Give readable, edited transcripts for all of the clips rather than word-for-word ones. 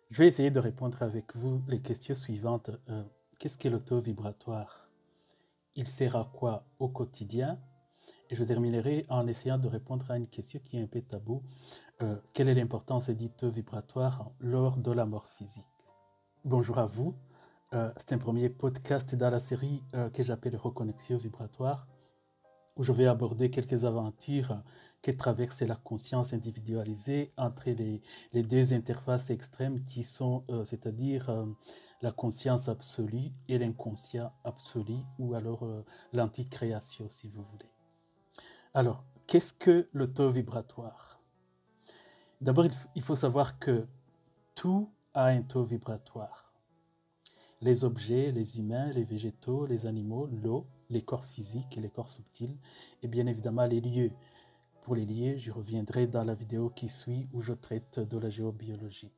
Je vais essayer de répondre avec vous les questions suivantes. Qu'est-ce qu'est l'auto vibratoire? Il sert à quoi au quotidien? Et je terminerai en essayant de répondre à une question qui est un peu tabou. Quelle est l'importance des taux vibratoires lors de la mort physique? Bonjour à vous. C'est un premier podcast dans la série que j'appelle Reconnexion vibratoire, où je vais aborder quelques aventures que traverse la conscience individualisée entre les deux interfaces extrêmes qui sont, c'est-à-dire la conscience absolue et l'inconscient absolu, ou alors l'anticréation, si vous voulez. Alors, qu'est-ce que le taux vibratoire? D'abord, il faut savoir que tout a un taux vibratoire. Les objets, les humains, les végétaux, les animaux, l'eau, les corps physiques et les corps subtils, et bien évidemment les lieux. Pour les lieux, je reviendrai dans la vidéo qui suit où je traite de la géobiologie.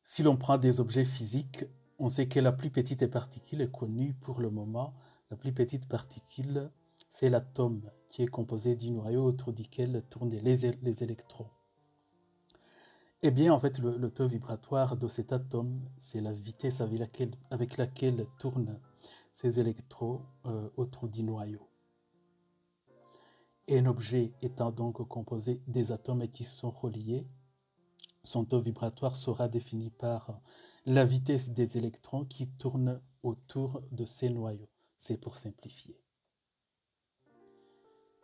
Si l'on prend des objets physiques, on sait que la plus petite particule est connue pour le moment. La plus petite particule, c'est l'atome, qui est composé du noyau autour duquel tournent les électrons. Eh bien, en fait, le taux vibratoire de cet atome, c'est la vitesse avec laquelle tournent ces électrons autour du noyau. Et un objet étant donc composé des atomes qui sont reliés, son taux vibratoire sera défini par la vitesse des électrons qui tournent autour de ces noyaux. C'est pour simplifier.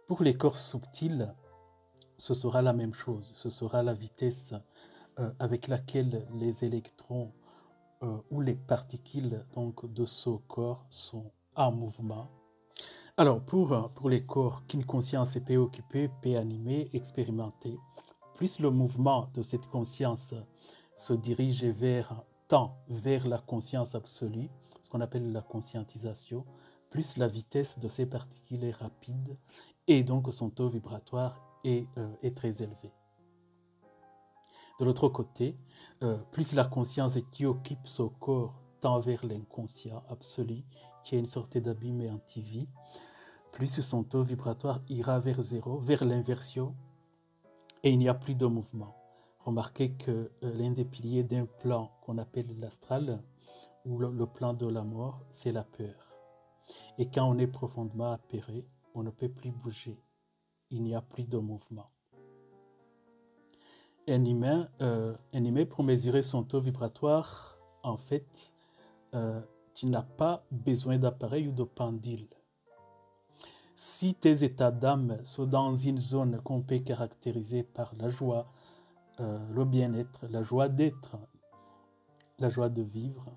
Pour les corps subtils, ce sera la même chose. Ce sera la vitesse avec laquelle les électrons ou les particules donc, de ce corps sont en mouvement. Alors, pour les corps qu'une conscience peut occuper, peut animer, expérimenter, plus le mouvement de cette conscience se dirige tend vers la conscience absolue, ce qu'on appelle la conscientisation, plus la vitesse de ces particules est rapide et donc son taux vibratoire est très élevé. De l'autre côté, plus la conscience qui occupe ce corps tend vers l'inconscient absolu, qui est une sorte d'abîme anti-vie, plus son taux vibratoire ira vers zéro, vers l'inversion, et il n'y a plus de mouvement. Remarquez que l'un des piliers d'un plan qu'on appelle l'astral, ou le plan de la mort, c'est la peur. Et quand on est profondément apeuré, on ne peut plus bouger. Il n'y a plus de mouvement. Un humain, pour mesurer son taux vibratoire, en fait, tu n'as pas besoin d'appareil ou de pendule. Si tes états d'âme sont dans une zone qu'on peut caractériser par la joie, le bien-être, la joie d'être, la joie de vivre,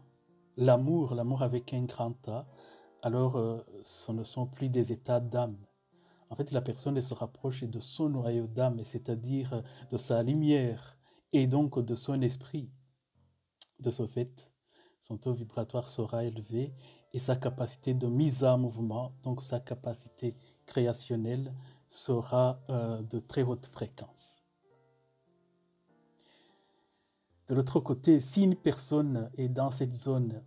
l'amour avec un grand A, alors ce ne sont plus des états d'âme. En fait, la personne se rapproche de son noyau d'âme, c'est-à-dire de sa lumière et donc de son esprit. De ce fait, son taux vibratoire sera élevé et sa capacité de mise en mouvement, donc sa capacité créationnelle, sera de très haute fréquence. De l'autre côté, si une personne est dans cette zone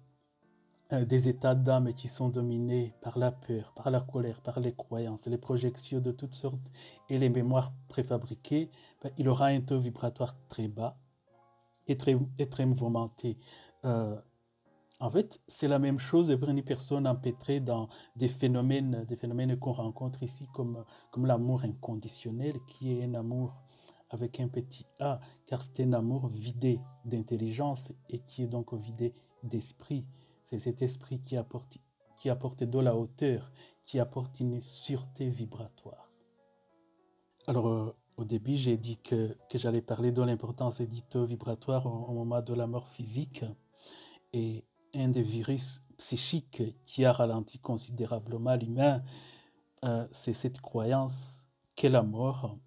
des états d'âme qui sont dominés par la peur, par la colère, par les croyances, les projections de toutes sortes et les mémoires préfabriquées, il aura un taux vibratoire très bas et très mouvementé. En fait, c'est la même chose pour une personne empêtrée dans des phénomènes qu'on rencontre ici, comme l'amour inconditionnel, qui est un amour avec un petit A, car c'est un amour vidé d'intelligence et qui est donc vidé d'esprit. C'est cet esprit qui apporte de la hauteur, qui apporte une sûreté vibratoire. Alors, au début, j'ai dit que j'allais parler de l'importance des taux vibratoires au moment de la mort physique. Et un des virus psychiques qui a ralenti considérablement l'humain, c'est cette croyance que la mort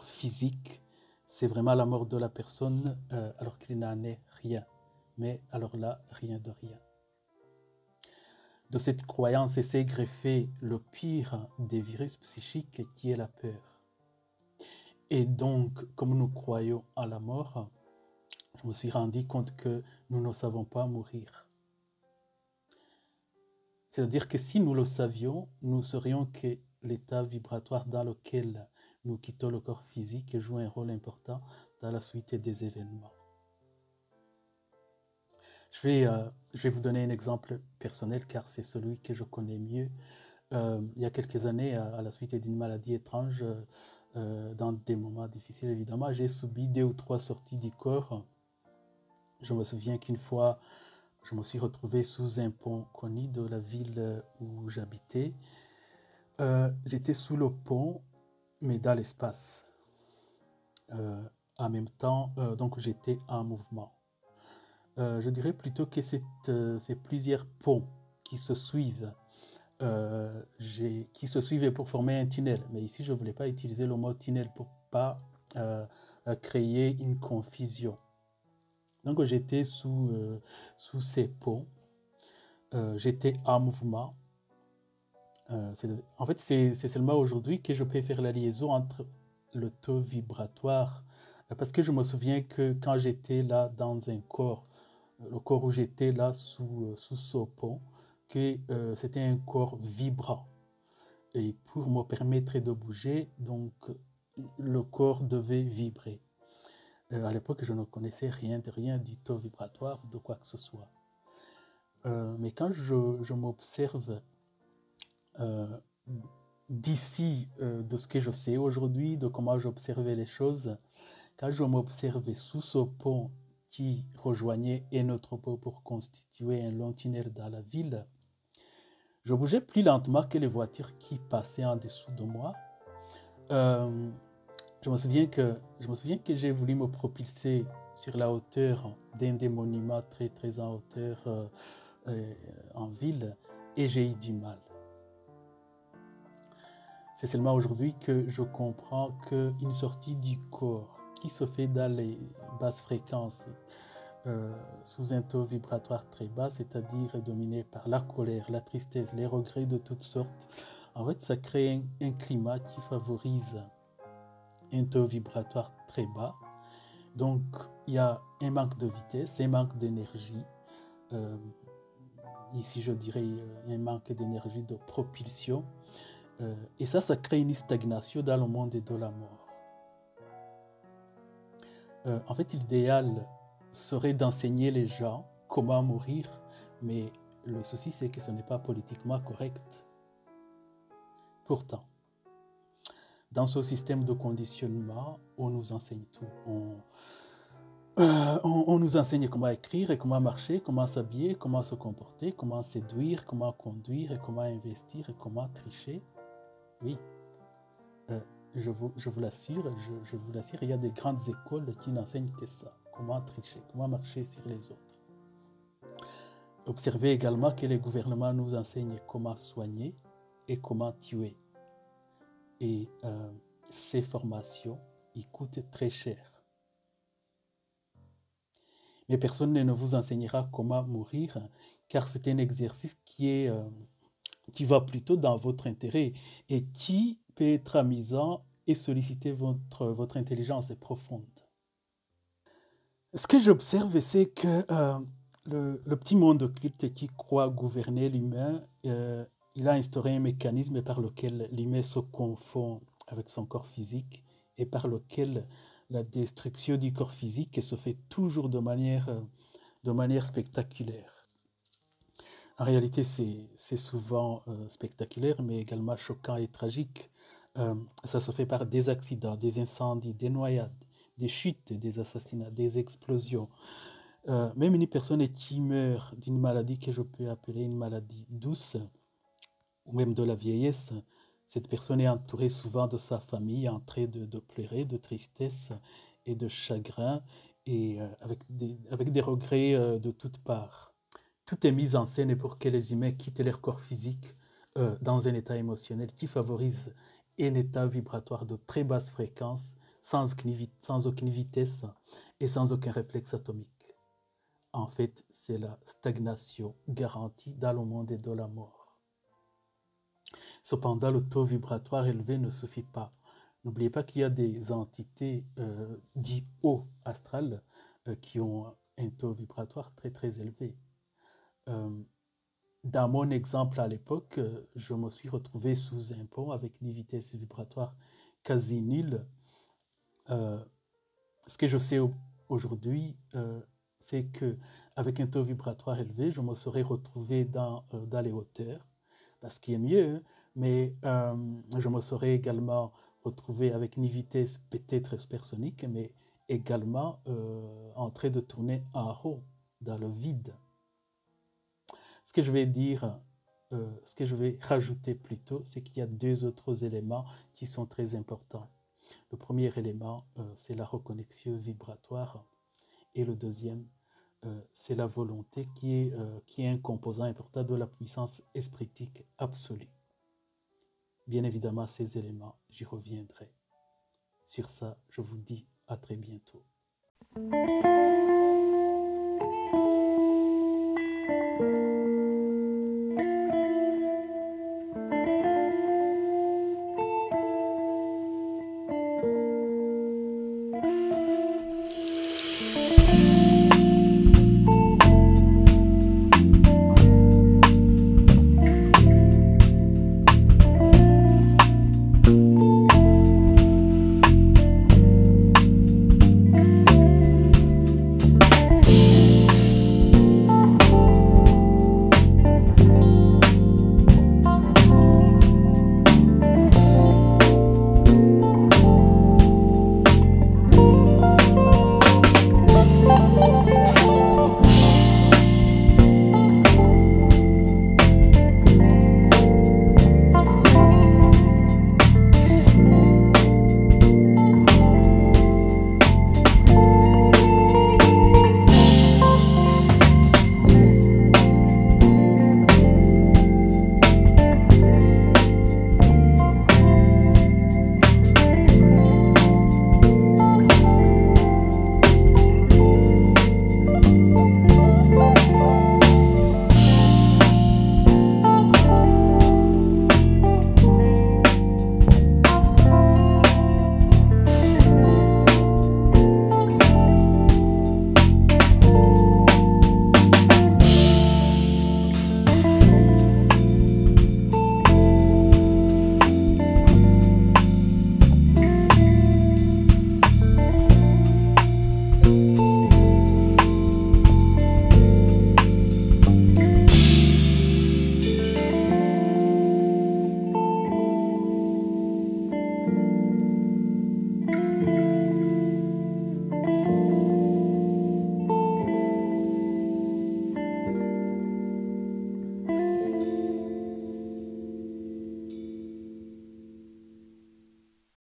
physique, c'est vraiment la mort de la personne, alors qu'il n'en est rien. Mais alors là, rien de rien. De cette croyance s'est greffé le pire des virus psychiques qui est la peur. Et donc, comme nous croyons à la mort, je me suis rendu compte que nous ne savons pas mourir. C'est-à-dire que si nous le savions, nous saurions que l'état vibratoire dans lequel nous quittons le corps physique et jouent un rôle important dans la suite des événements. Je vais vous donner un exemple personnel car c'est celui que je connais mieux. Il y a quelques années, à la suite d'une maladie étrange, dans des moments difficiles évidemment, j'ai subi 2 ou 3 sorties du corps. Je me souviens qu'une fois, je me suis retrouvé sous un pont connu de la ville où j'habitais. J'étais sous le pont, mais dans l'espace. En même temps, donc j'étais en mouvement. Je dirais plutôt que c'est plusieurs ponts qui se suivent. Qui se suivaient pour former un tunnel. Mais ici, je ne voulais pas utiliser le mot tunnel pour ne pas créer une confusion. Donc, j'étais sous ces ponts. J'étais en mouvement. En fait, c'est seulement aujourd'hui que je peux faire la liaison entre le taux vibratoire. Parce que je me souviens que quand j'étais là dans un corps, le corps où j'étais là sous ce pont, que c'était un corps vibrant. Et pour me permettre de bouger, donc le corps devait vibrer. À l'époque, je ne connaissais rien du taux vibratoire, de quoi que ce soit. Mais quand je m'observe d'ici, de ce que je sais aujourd'hui, de comment j'observais les choses, quand je m'observais sous ce pont qui rejoignait un autre pont pour constituer un long tunnel dans la ville, je bougeais plus lentement que les voitures qui passaient en dessous de moi. Je me souviens que j'ai voulu me propulser sur la hauteur d'un des monuments très très en hauteur en ville et j'ai eu du mal. C'est seulement aujourd'hui que je comprends qu'une sortie du corps qui se fait dans les basses fréquences, sous un taux vibratoire très bas, c'est-à-dire dominé par la colère, la tristesse, les regrets de toutes sortes, en fait, ça crée un climat qui favorise un taux vibratoire très bas. Donc, il y a un manque de vitesse, un manque d'énergie. Ici, je dirais un manque d'énergie de propulsion. Et ça crée une stagnation dans le monde de la mort. En fait, l'idéal serait d'enseigner les gens comment mourir, mais le souci, c'est que ce n'est pas politiquement correct. Pourtant, dans ce système de conditionnement, on nous enseigne tout. On nous enseigne comment écrire et comment marcher, comment s'habiller, comment se comporter, comment séduire, comment conduire et comment investir et comment tricher. Oui, je vous l'assure, il y a des grandes écoles qui n'enseignent que ça. Comment tricher, comment marcher sur les autres. Observez également que les gouvernements nous enseignent comment soigner et comment tuer. Et ces formations, ils coûtent très cher. Mais personne ne vous enseignera comment mourir, car c'est un exercice qui va plutôt dans votre intérêt et qui peut être amusant et solliciter votre intelligence profonde. Ce que j'observe, c'est que le petit monde occulte qui croit gouverner l'humain, il a instauré un mécanisme par lequel l'humain se confond avec son corps physique et par lequel la destruction du corps physique se fait toujours de manière spectaculaire. En réalité, c'est souvent spectaculaire, mais également choquant et tragique. Ça se fait par des accidents, des incendies, des noyades, des chutes, des assassinats, des explosions. Même une personne qui meurt d'une maladie que je peux appeler une maladie douce, ou même de la vieillesse, cette personne est entourée souvent de sa famille, en train de pleurer, de tristesse et de chagrin, et avec des regrets de toutes parts. Tout est mis en scène pour que les humains quittent leur corps physique dans un état émotionnel qui favorise un état vibratoire de très basse fréquence, sans aucune vitesse et sans aucun réflexe atomique. En fait, c'est la stagnation garantie dans le monde de la mort. Cependant, le taux vibratoire élevé ne suffit pas. N'oubliez pas qu'il y a des entités dites haut astrales qui ont un taux vibratoire très très élevé. Dans mon exemple à l'époque, je me suis retrouvé sous un pont avec une vitesse vibratoire quasi nul. Ce que je sais aujourd'hui, c'est qu'avec un taux vibratoire élevé, je me serais retrouvé dans les hauteurs, ce qui est mieux, mais je me serais également retrouvé avec une vitesse peut-être supersonique, mais également en train de tourner en haut, dans le vide. Ce que je vais dire, ce que je vais rajouter plutôt, c'est qu'il y a deux autres éléments qui sont très importants. Le premier élément, c'est la reconnexion vibratoire. Et le deuxième, c'est la volonté qui est un composant important de la puissance espritique absolue. Bien évidemment, ces éléments, j'y reviendrai. Sur ça, je vous dis à très bientôt.